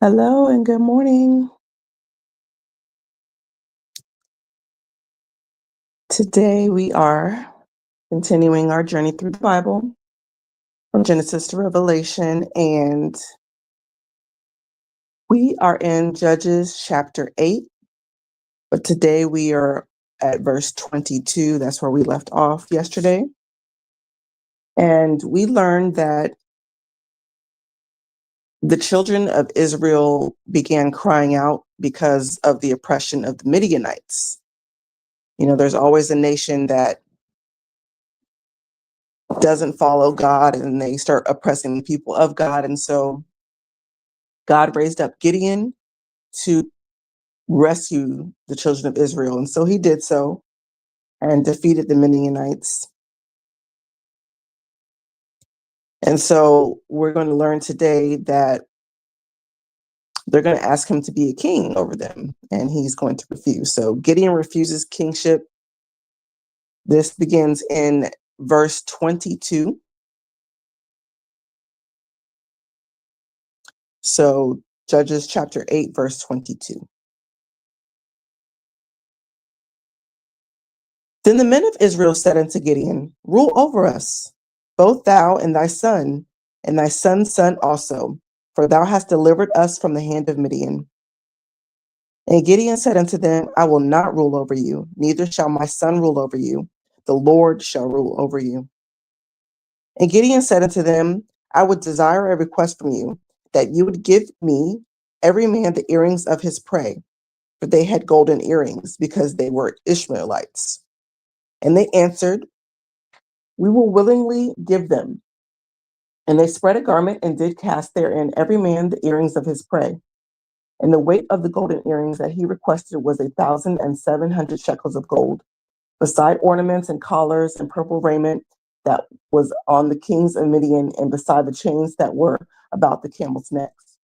Hello and good morning. Today we are continuing our journey through the Bible from Genesis to Revelation, and we are in Judges chapter 8, but today we are at verse 22. That's where we left off yesterday. And we learned that the children of Israel began crying out because of the oppression of the Midianites. You know, there's always a nation that doesn't follow God and they start oppressing the people of God. And so God raised up Gideon to rescue the children of Israel. And so he did so and defeated the Midianites. And so we're going to learn today that they're going to ask him to be a king over them, and he's going to refuse. So Gideon refuses kingship. This begins in verse 22. So Judges chapter 8, verse 22. Then the men of Israel said unto Gideon, Rule over us, both thou and thy son's son also, for thou hast delivered us from the hand of Midian. And Gideon said unto them, I will not rule over you, neither shall my son rule over you. The Lord shall rule over you. And Gideon said unto them, I would desire a request from you, that you would give me every man the earrings of his prey, for they had golden earrings, because they were Ishmaelites. And they answered, We will willingly give them. And they spread a garment and did cast therein every man the earrings of his prey. And the weight of the golden earrings that he requested was 1,700 shekels of gold, beside ornaments and collars and purple raiment that was on the kings of Midian, and beside the chains that were about the camels' necks.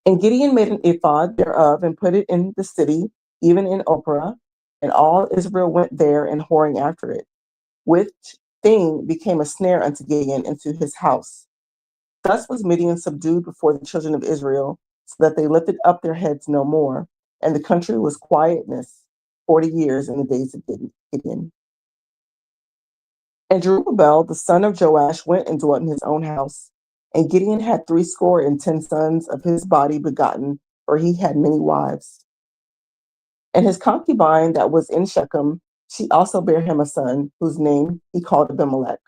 And Gideon made an ephod thereof and put it in the city, even in Ophrah, and all Israel went there and whoring after it, which thing became a snare unto Gideon into his house. Thus was Midian subdued before the children of Israel, so that they lifted up their heads no more, and the country was quietness 40 years in the days of Gideon. And Jerubbaal, the son of Joash, went and dwelt in his own house. And Gideon had 70 sons of his body begotten, for he had many wives. And his concubine that was in Shechem, she also bare him a son, whose name he called Abimelech.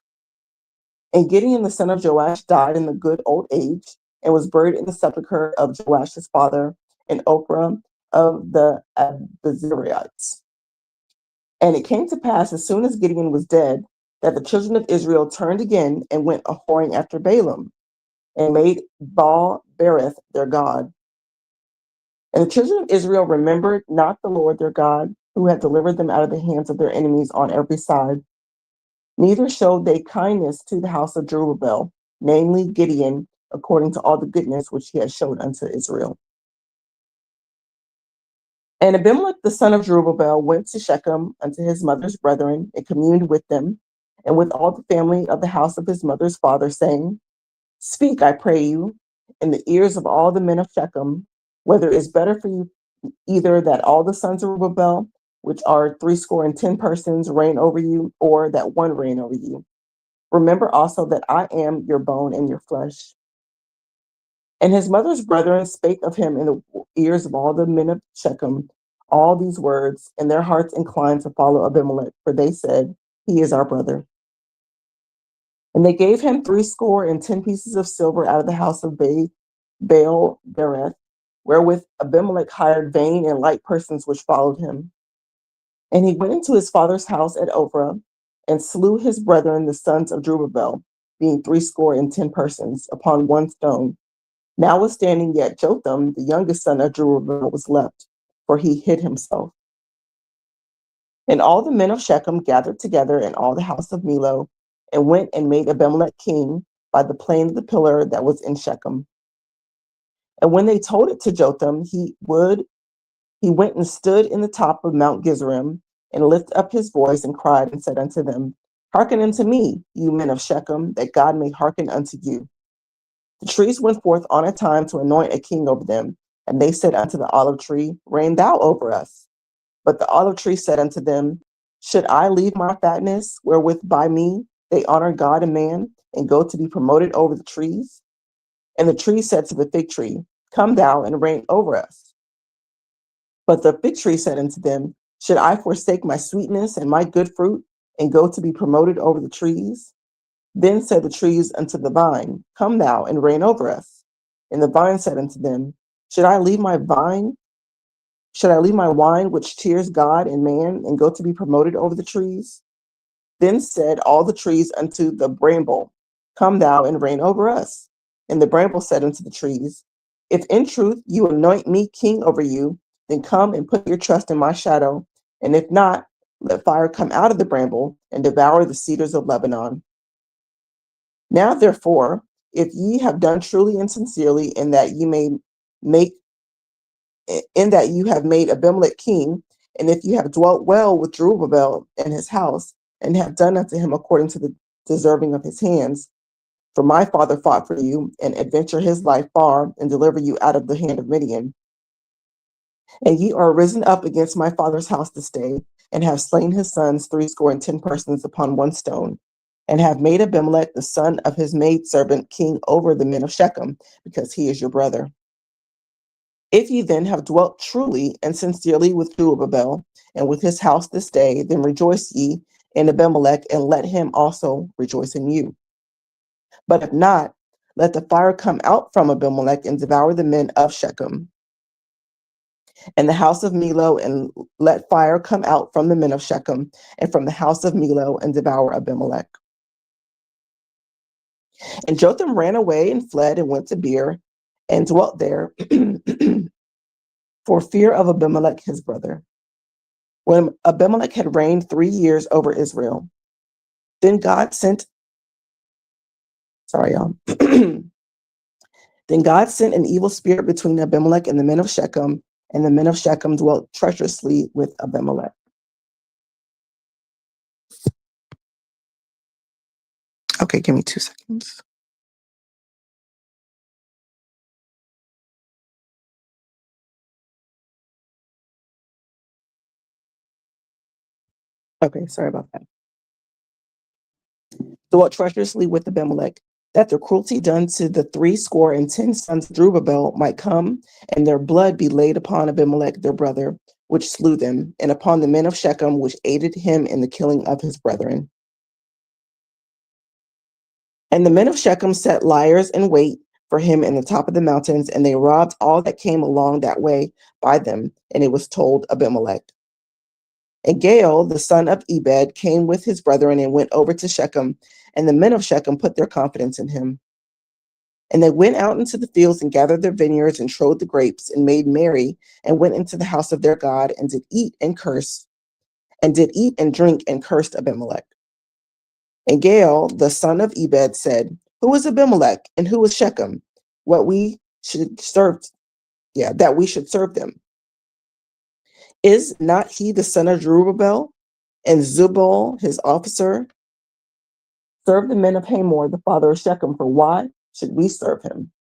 And Gideon, the son of Joash, died in the good old age, and was buried in the sepulchre of Joash his father in Ophrah of the Abizarites. And it came to pass, as soon as Gideon was dead, that the children of Israel turned again and went a whoring after Balaam, and made Baal Berith their god. And the children of Israel remembered not the Lord their God, who had delivered them out of the hands of their enemies on every side. Neither showed they kindness to the house of Jerubbaal, namely Gideon, according to all the goodness which he had showed unto Israel. And Abimelech the son of Jerubbaal went to Shechem unto his mother's brethren, and communed with them, and with all the family of the house of his mother's father, saying, Speak, I pray you, in the ears of all the men of Shechem, whether it is better for you either that all the sons of Jerubbaal, which are 70 persons, reign over you, or that one reign over you. Remember also that I am your bone and your flesh. And his mother's brethren spake of him in the ears of all the men of Shechem all these words, and their hearts inclined to follow Abimelech, for they said, He is our brother. And they gave him 70 pieces of silver out of the house of Baal Bereth, wherewith Abimelech hired vain and light persons which followed him. And he went into his father's house at Ophrah, and slew his brethren, the sons of Jerubbaal, being 70 persons, upon one stone. Notwithstanding, yet Jotham, the youngest son of Jerubbaal, was left, for he hid himself. And all the men of Shechem gathered together in all the house of Millo, and went and made Abimelech king by the plain of the pillar that was in Shechem. And when they told it to Jotham, he went and stood in the top of Mount Gizrim, and lifted up his voice and cried and said unto them, Hearken unto me, you men of Shechem, that God may hearken unto you. The trees went forth on a time to anoint a king over them, and they said unto the olive tree, Reign thou over us. But the olive tree said unto them, Should I leave my fatness, wherewith by me they honor God and man, and go to be promoted over the trees? And the tree said to the fig tree, Come thou and reign over us. But the fig tree said unto them, Should I forsake my sweetness and my good fruit, and go to be promoted over the trees? Then said the trees unto the vine, Come thou and reign over us. And the vine said unto them, Should I leave my vine? Should I leave my wine, which cheers God and man, and go to be promoted over the trees? Then said all the trees unto the bramble, Come thou and reign over us. And the bramble said unto the trees, If in truth you anoint me king over you, then come and put your trust in my shadow. And if not, let fire come out of the bramble and devour the cedars of Lebanon. Now therefore, if ye have done truly and sincerely make in that you have made Abimelech king, and if you have dwelt well with Jerubbaal and his house, and have done unto him according to the deserving of his hands, for my father fought for you, and adventured his life far, and delivered you out of the hand of Midian. And ye are risen up against my father's house this day, and have slain his sons 70 persons upon one stone, and have made Abimelech the son of his maidservant king over the men of Shechem, because he is your brother. If ye then have dwelt truly and sincerely with Jerubbaal and with his house this day, then rejoice ye in Abimelech, and let him also rejoice in you. But if not, let the fire come out from Abimelech and devour the men of Shechem and the house of Milo, and let fire come out from the men of Shechem and from the house of Milo and devour Abimelech. And Jotham ran away and fled and went to Beer and dwelt there for fear of Abimelech his brother. When Abimelech had reigned 3 years over Israel, then God sent, sorry, y'all. Then God sent an evil spirit between Abimelech and the men of Shechem, and the men of Shechem dwelt treacherously with Abimelech. Okay, give me 2 seconds. Okay, sorry about that. Dwelt treacherously with Abimelech, that the cruelty done to the 70 sons of Jerubbaal might come, and their blood be laid upon Abimelech their brother, which slew them, and upon the men of Shechem, which aided him in the killing of his brethren. And the men of Shechem set liers in wait for him in the top of the mountains, and they robbed all that came along that way by them, and it was told Abimelech. And Gaal, the son of Ebed, came with his brethren and went over to Shechem, and the men of Shechem put their confidence in him. And they went out into the fields and gathered their vineyards and trode the grapes and made merry and went into the house of their God and did eat and drink and cursed Abimelech. And Gaal, the son of Ebed, said, Who is Abimelech and who is Shechem? That we should serve them. Is not he the son of Jerubbaal, and Zubal, his officer, serve the men of Hamor, the father of Shechem? For why should we serve him?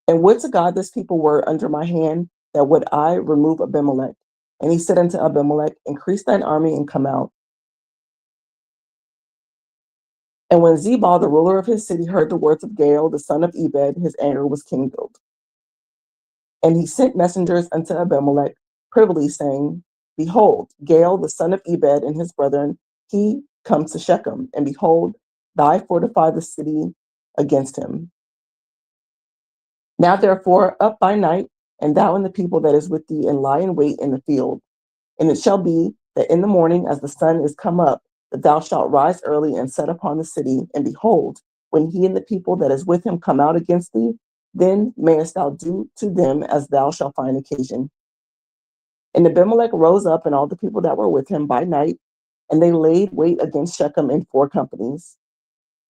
And would to God this people were under my hand, that would I remove Abimelech. And he said unto Abimelech, Increase thine army and come out. And when Zebal, the ruler of his city, heard the words of Gaal, the son of Ebed, his anger was kindled. And he sent messengers unto Abimelech privily, saying, Behold, Gaal, the son of Ebed, and his brethren, he comes to Shechem, and behold, thou fortify the city against him. Now therefore, up by night, and thou and the people that is with thee, and lie in wait in the field. And it shall be that in the morning, as the sun is come up, that thou shalt rise early and set upon the city, and behold, when he and the people that is with him come out against thee, then mayest thou do to them as thou shalt find occasion. And Abimelech rose up and all the people that were with him by night, and they laid wait against Shechem in 4 companies.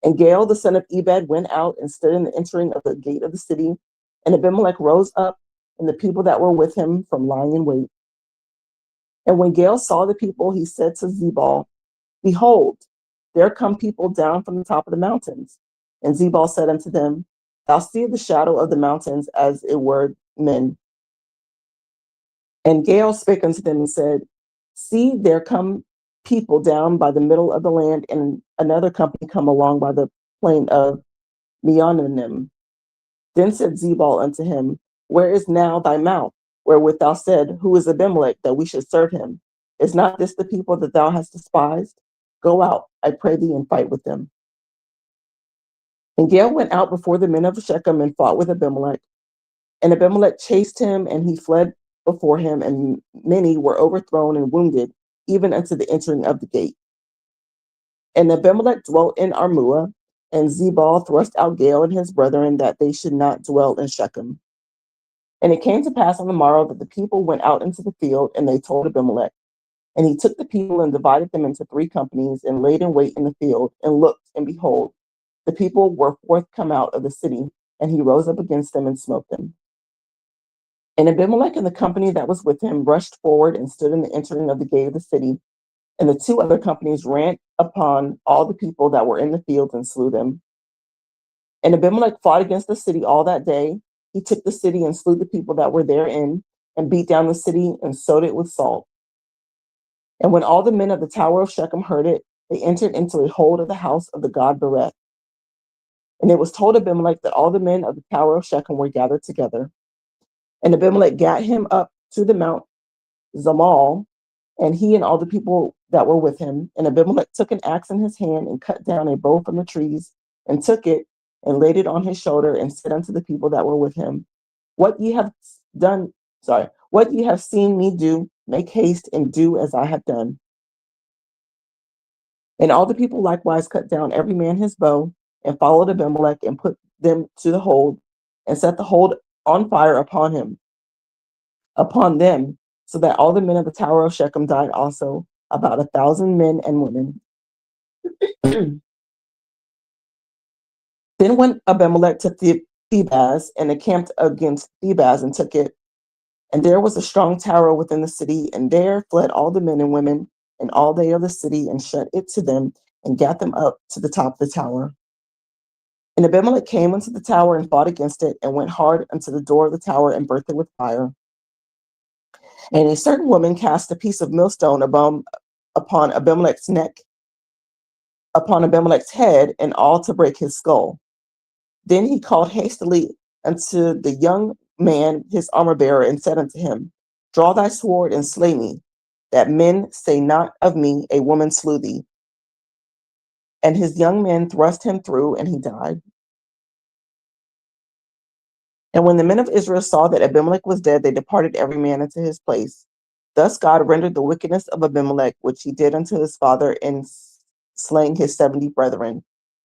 And Gaal, the son of Ebed, went out and stood in the entering of the gate of the city, and Abimelech rose up and the people that were with him from lying in wait. And when Gaal saw the people, he said to Zebal, Behold, there come people down from the top of the mountains. And Zebul said unto them, Thou see the shadow of the mountains as it were men. And Gaal spake unto them and said, See, there come people down by the middle of the land, and another company come along by the plain of Meonanim. Then said Zebul unto him, Where is now thy mouth, wherewith thou said, Who is Abimelech, that we should serve him? Is not this the people that thou hast despised? Go out, I pray thee, and fight with them. And Gaal went out before the men of Shechem and fought with Abimelech. And Abimelech chased him, and he fled before him, and many were overthrown and wounded, even unto the entering of the gate. And Abimelech dwelt in Armua, and Zebul thrust out Gaal and his brethren, that they should not dwell in Shechem. And it came to pass on the morrow that the people went out into the field, and they told Abimelech. And he took the people and divided them into 3 companies, and laid in wait in the field, and looked, and behold, the people were forth come out of the city, and he rose up against them and smote them. And Abimelech and the company that was with him rushed forward and stood in the entering of the gate of the city. And the 2 other companies ran upon all the people that were in the field and slew them. And Abimelech fought against the city all that day. He took the city and slew the people that were therein, and beat down the city and sowed it with salt. And when all the men of the tower of Shechem heard it, they entered into a hold of the house of the god Bereth. And it was told Abimelech that all the men of the tower of Shechem were gathered together. And Abimelech gat him up to the Mount Zamal, and he and all the people that were with him. And Abimelech took an axe in his hand and cut down a bow from the trees, and took it and laid it on his shoulder, and said unto the people that were with him, What ye have seen me do, make haste and do as I have done. And all the people likewise cut down every man his bow, and followed Abimelech, and put them to the hold, and set the hold on fire upon them, so that all the men of the tower of Shechem died also, about 1,000 men and women. Then went Abimelech to Thebaz, and encamped against Thebaz, and took it. And there was a strong tower within the city, and there fled all the men and women, and all they of the city, and shut it to them, and gat them up to the top of the tower. And Abimelech came unto the tower and fought against it, and went hard unto the door of the tower, and burnt it with fire. And a certain woman cast a piece of millstone upon Abimelech's neck, upon Abimelech's head, and all to break his skull. Then he called hastily unto the young man his armor bearer, and said unto him, Draw thy sword and slay me, that men say not of me, a woman slew thee. And his young men thrust him through, and he died. And when the men of Israel saw that Abimelech was dead, they departed every man into his place. Thus God rendered the wickedness of Abimelech, which he did unto his father, in slaying his 70 brethren.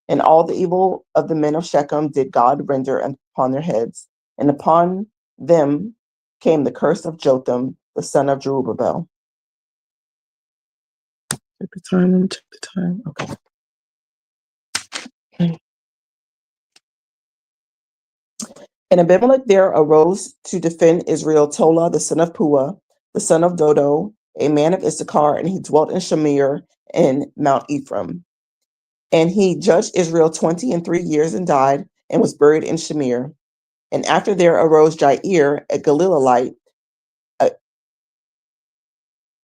And all the evil of the men of Shechem did God render upon their heads. And upon them came the curse of Jotham, the son of Jerubbaal. Take the time. Okay. And Abimelech there arose to defend Israel Tola, the son of Puah, the son of Dodo, a man of Issachar, and he dwelt in Shamir in Mount Ephraim. And he judged Israel 23 years and died, and was buried in Shamir. And after there arose Jair, a Galileite, a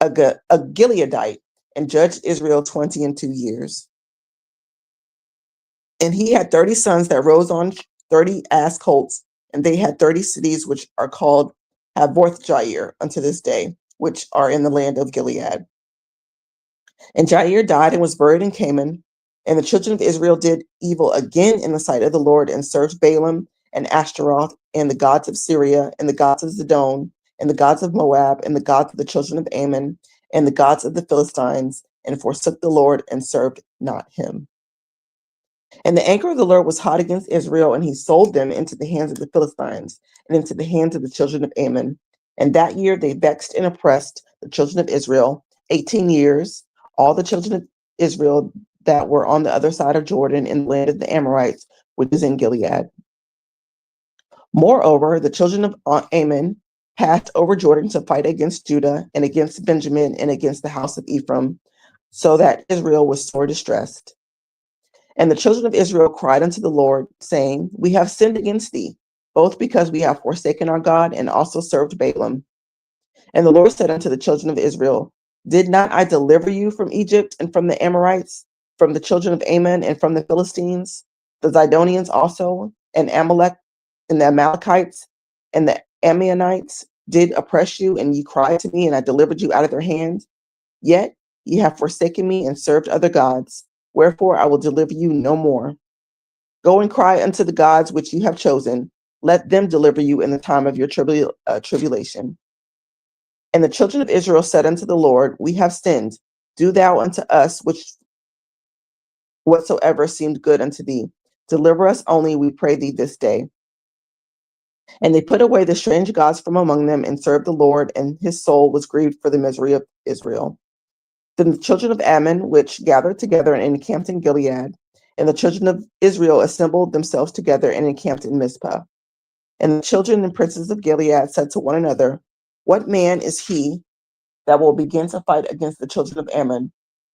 Gileadite, and judged Israel 22 years. And he had 30 sons that rose on 30 ass colts, and they had 30 cities, which are called Havoth Jair unto this day, which are in the land of Gilead. And Jair died and was buried in Canaan. And the children of Israel did evil again in the sight of the Lord, and served Balaam and Ashtaroth, and the gods of Syria, and the gods of Zidon, and the gods of Moab, and the gods of the children of Ammon, and the gods of the Philistines, and forsook the Lord, and served not him. And the anger of the Lord was hot against Israel, and he sold them into the hands of the Philistines, and into the hands of the children of Ammon. And that year they vexed and oppressed the children of Israel 18 years, all the children of Israel that were on the other side of Jordan, in the land of the Amorites, which is in Gilead. Moreover, the children of Ammon passed over Jordan to fight against Judah, and against Benjamin, and against the house of Ephraim, so that Israel was sore distressed. And the children of Israel cried unto the Lord, saying, We have sinned against thee, both because we have forsaken our God and also served Balaam. And the Lord said unto the children of Israel, Did not I deliver you from Egypt and from the Amorites, from the children of Ammon and from the Philistines, the Zidonians also, and Amalek, and the Amalekites, and the Ammonites did oppress you, and ye cried to me, and I delivered you out of their hand? Yet ye have forsaken me and served other gods. Wherefore I will deliver you no more. Go and cry unto the gods which you have chosen. Let them deliver you in the time of your tribulation. And the children of Israel said unto the Lord, We have sinned. Do thou unto us whatsoever seemed good unto thee. Deliver us only, we pray thee, this day. And they put away the strange gods from among them and served the Lord, and his soul was grieved for the misery of Israel. Then the children of Ammon, which gathered together and encamped in Gilead, and the children of Israel assembled themselves together and encamped in Mizpah. And the children and princes of Gilead said to one another, What man is he that will begin to fight against the children of Ammon?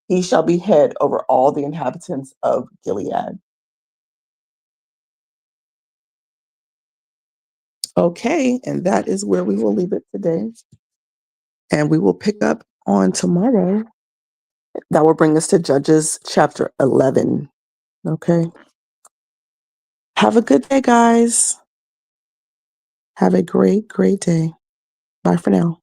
He shall be head over all the inhabitants of Gilead. Okay, and that is where we will leave it today. And we will pick up on tomorrow. That will bring us to Judges chapter 11. Okay. Have a good day, guys. Have a great, great day. Bye for now.